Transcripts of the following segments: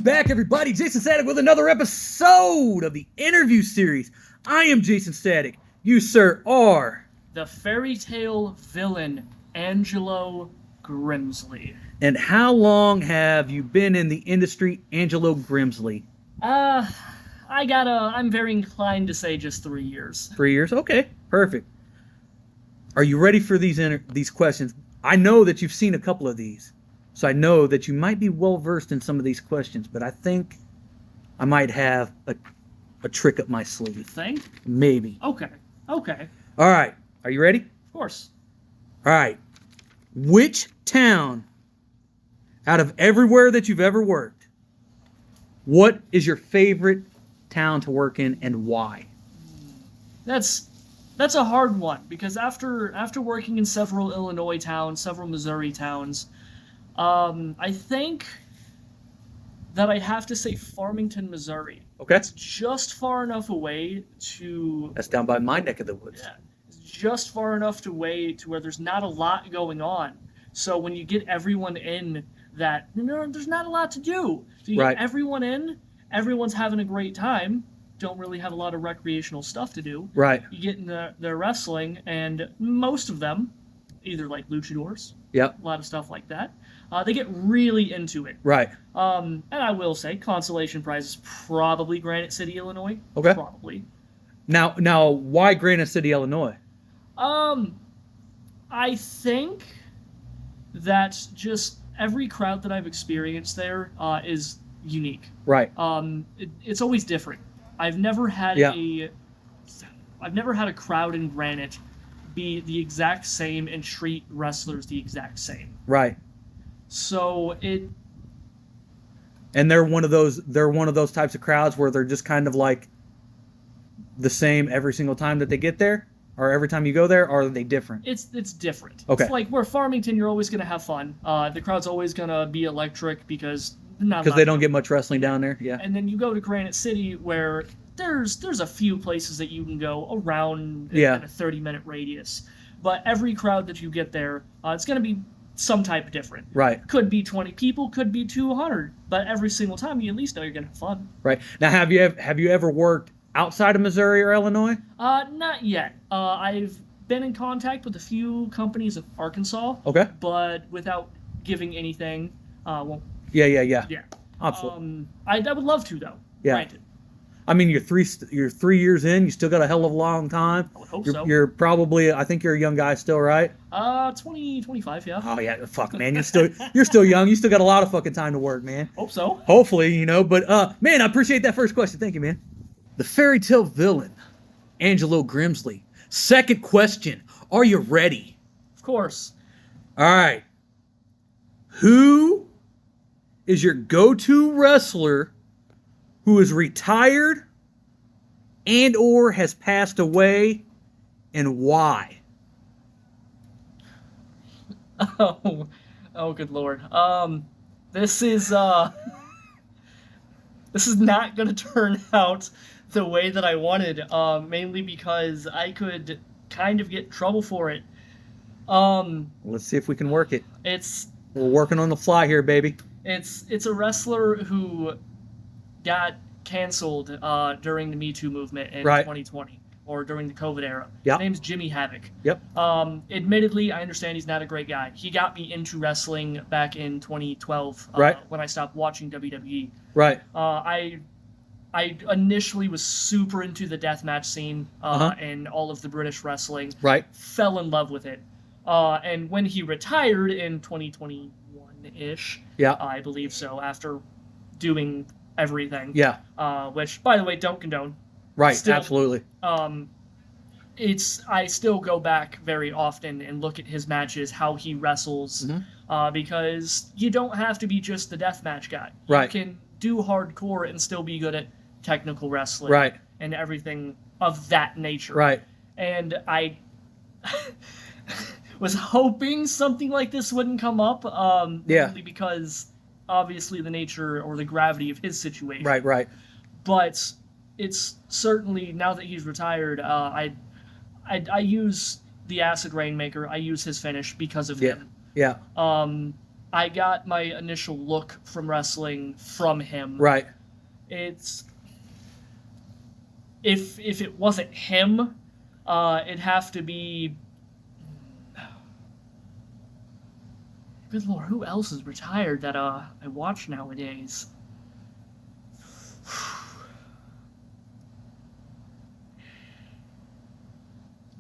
back, everybody. Jaysin Static with another episode of the interview series. I am Jaysin Static. You, sir, are the fairy tale villain, Angelo Grimsley. And how long have you been in the industry, Angelo Grimsley? I'm very inclined to say just 3 years. 3 years? Okay, perfect. Are you ready for these questions? I know that you've seen a couple of these, so I know that you might be well versed in some of these questions, but I think I might have a trick up my sleeve. You think? Maybe. Okay. All right. Are you ready? Of course. All right. Which town, out of everywhere that you've ever worked, what is your favorite town to work in and why? That's a hard one, because after working in several Illinois towns, several Missouri towns, I think that I'd have to say Farmington, Missouri. Okay. It's just far enough away to... That's down by my neck of the woods. Yeah. It's just far enough to where there's not a lot going on. So when you get everyone in there's not a lot to do. So you get everyone in, everyone's having a great time, don't really have a lot of recreational stuff to do. Right. You get in their wrestling, and most of them, either like luchadors, yep, a lot of stuff like that, they get really into it. Right. And I will say, consolation prize is probably Granite City, Illinois. Okay. Probably. Now, why Granite City, Illinois? I think that just every crowd that I've experienced there is unique. Right. It's always different. I've never had a crowd in Granite be the exact same and treat wrestlers the exact same. Right. So and they're one of those types of crowds where they're just kind of like the same every single time that they get there, or every time you go there, or are they different? It's different. Okay. It's like where Farmington, you're always gonna have fun. The crowd's always gonna be electric because they don't get much wrestling down there. Yeah. And then you go to Granite City where there's a few places that you can go around in a 30-minute radius, but every crowd that you get there, it's gonna be some type different. Right. Could be 20 people, could be 200, but every single time you at least know you're gonna have fun. Right. Now, have you ever worked outside of Missouri or Illinois? Not yet. I've been in contact with a few companies of Arkansas. Okay. But without giving anything. Yeah. Yeah. Absolutely. I would love to, though. Yeah. Granted. I mean, you're 3 years in. You still got a hell of a long time. I would hope so. You're probably, I think you're a young guy still, right? 25, yeah. Oh yeah, fuck, man, you're still young. You still got a lot of fucking time to work, man. Hope so. Hopefully, But man, I appreciate that first question. Thank you, man. The fairy tale villain, Angelo Grimsley. Second question. Are you ready? Of course. All right. Who is your go-to wrestler who is retired and or has passed away, and why? Oh, good Lord. This is not going to turn out the way that I wanted, mainly because I could kind of get in trouble for it. Let's see if we can work it. We're working on the fly here, baby. It's a wrestler who got canceled during the Me Too movement in 2020, or during the COVID era. Yep. His name's Jimmy Havoc. Yep. Admittedly, I understand he's not a great guy. He got me into wrestling back in 2012 when I stopped watching WWE. Right. I initially was super into the deathmatch scene and all of the British wrestling. Right. Fell in love with it. And when he retired in 2021-ish, I believe so, after doing everything. Yeah. Which, by the way, don't condone. Right. Still, absolutely. I still go back very often and look at his matches, how he wrestles, because you don't have to be just the deathmatch guy. Right. You can do hardcore and still be good at technical wrestling, and everything of that nature. Right. And I was hoping something like this wouldn't come up, mainly because obviously the nature or the gravity of his situation. Right. But it's certainly, now that he's retired, I use the Acid Rainmaker. I use his finish because of him. Yeah. I got my initial look from wrestling from him. Right. It's if it wasn't him, it'd have to be. Good Lord, who else is retired that I watch nowadays?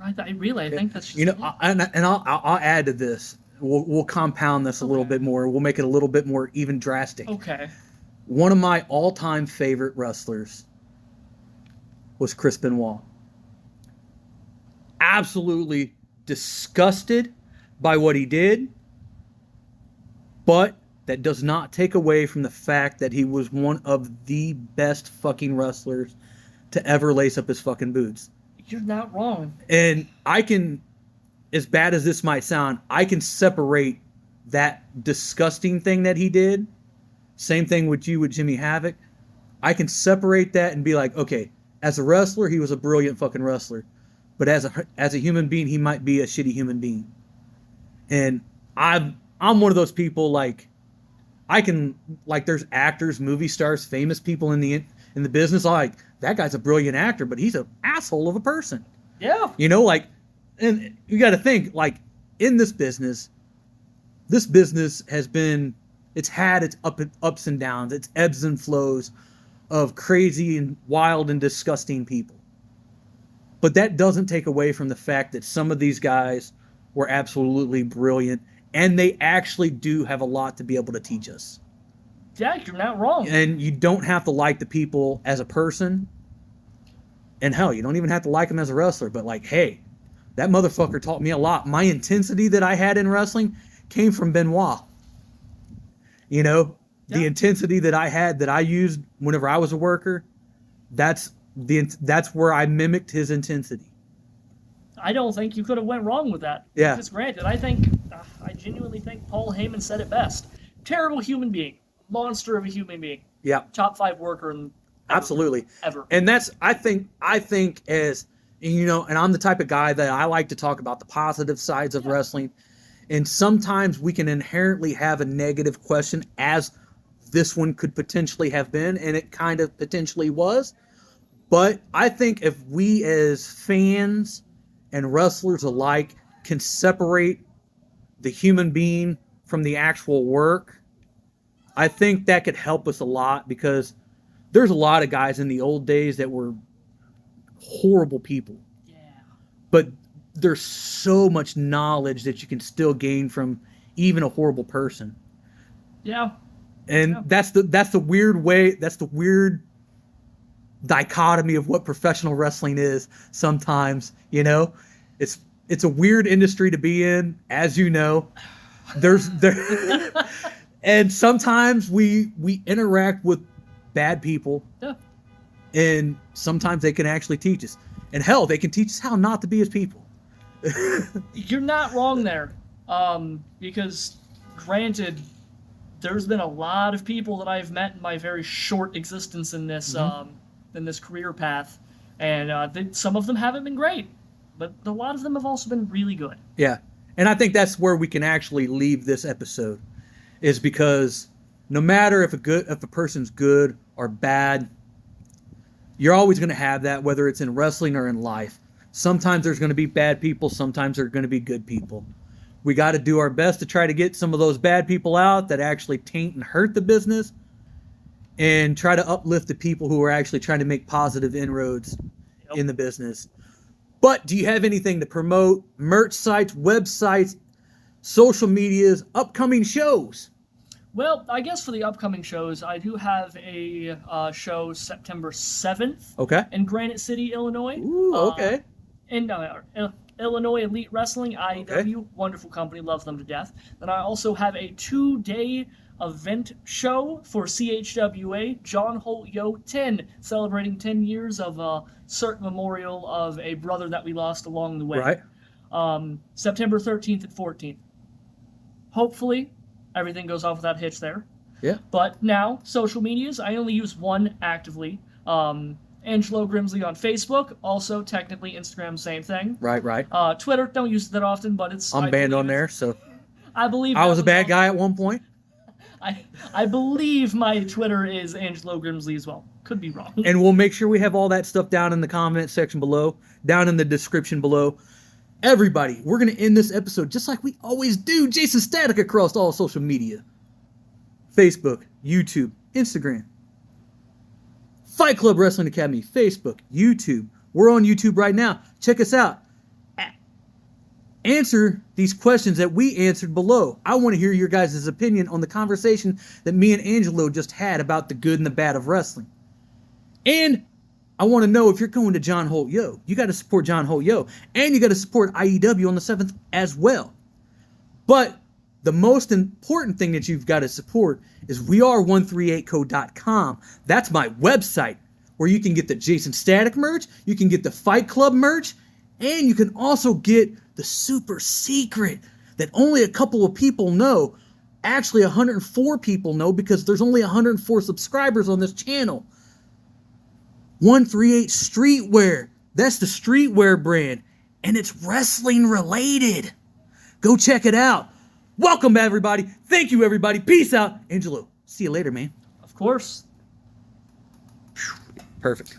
I think that's just I'll add to this. We'll compound this a little bit more. We'll make it a little bit more even drastic. Okay. One of my all-time favorite wrestlers was Chris Benoit. Absolutely disgusted by what he did, but that does not take away from the fact that he was one of the best fucking wrestlers to ever lace up his fucking boots. You're not wrong. And I can, as bad as this might sound, I can separate that disgusting thing that he did. Same thing with you with Jimmy Havoc. I can separate that and be like, okay, as a wrestler, he was a brilliant fucking wrestler. But as a human being, he might be a shitty human being. And I'm one of those people, like, I can, like, there's actors, movie stars, famous people in the business, like, that guy's a brilliant actor, but he's an asshole of a person. Yeah. You know, like, and you got to think, like, in this business has been, it's had its ups and downs, its ebbs and flows of crazy and wild and disgusting people. But that doesn't take away from the fact that some of these guys were absolutely brilliant, and they actually do have a lot to be able to teach us. Yeah, you're not wrong. And you don't have to like the people as a person. And hell, you don't even have to like them as a wrestler. But like, hey, that motherfucker taught me a lot. My intensity that I had in wrestling came from Benoit. You know, the intensity that I had, that I used whenever I was a worker, that's where I mimicked his intensity. I don't think you could have went wrong with that. Yeah. Because granted, I genuinely think Paul Heyman said it best. Terrible human being. Monster of a human being. Yeah. Top 5 worker in absolutely ever. And that's I think as you know, and I'm the type of guy that I like to talk about the positive sides of wrestling. And sometimes we can inherently have a negative question, as this one could potentially have been, and it kind of potentially was. But I think if we as fans and wrestlers alike can separate the human being from the actual work, I think that could help us a lot, because there's a lot of guys in the old days that were horrible people. Yeah. But there's so much knowledge that you can still gain from even a horrible person. Yeah. And that's the weird way, that's the weird dichotomy of what professional wrestling is sometimes, you know? It's a weird industry to be in, as you know. And sometimes we interact with bad people. Yeah. And sometimes they can actually teach us. And hell, they can teach us how not to be as people. You're not wrong there. Because granted, there's been a lot of people that I've met in my very short existence in this in this career path, and some of them haven't been great, but a lot of them have also been really good. Yeah, and I think that's where we can actually leave this episode, is because no matter if a person's good or bad, you're always going to have that, whether it's in wrestling or in life. Sometimes there's going to be bad people, sometimes there's going to be good people. We got to do our best to try to get some of those bad people out that actually taint and hurt the business, and try to uplift the people who are actually trying to make positive inroads in the business. But do you have anything to promote? Merch sites, websites, social medias, upcoming shows? Well, I guess for the upcoming shows, I do have a show September 7th in Granite City, Illinois. Ooh, okay. In Illinois Elite Wrestling, IEW, wonderful company, love them to death. Then I also have a 2-day event show for CHWA, John Holt Yo 10, celebrating 10 years of a CERT memorial of a brother that we lost along the way. Right. September 13th and 14th. Hopefully, everything goes off without hitch there. Yeah. But now, social medias, I only use one actively. Angelo Grimsley on Facebook, also technically Instagram, same thing. Right. Twitter, don't use it that often, but I'm banned on there, so. I believe I was a bad guy at one point. I believe my Twitter is Angelo Grimsley as well. Could be wrong. And we'll make sure we have all that stuff down in the comment section below, down in the description below. Everybody, we're going to end this episode just like we always do. Jaysin Static across all social media. Facebook, YouTube, Instagram. Fight Club Wrestling Academy, Facebook, YouTube. We're on YouTube right now. Check us out. Answer these questions that we answered below. I want to hear your guys' opinion on the conversation that me and Angelo just had about the good and the bad of wrestling. And I want to know if you're going to John Holt Yo. You got to support John Holt Yo. And you got to support IEW on the 7th as well. But the most important thing that you've got to support is weare138co.com. That's my website where you can get the Jaysin Static merch, you can get the Fight Club merch, and you can also get the super secret that only a couple of people know. Actually, 104 people know because there's only 104 subscribers on this channel. 138 Streetwear. That's the streetwear brand. And it's wrestling related. Go check it out. Welcome, everybody. Thank you, everybody. Peace out. Angelo, see you later, man. Of course. Perfect.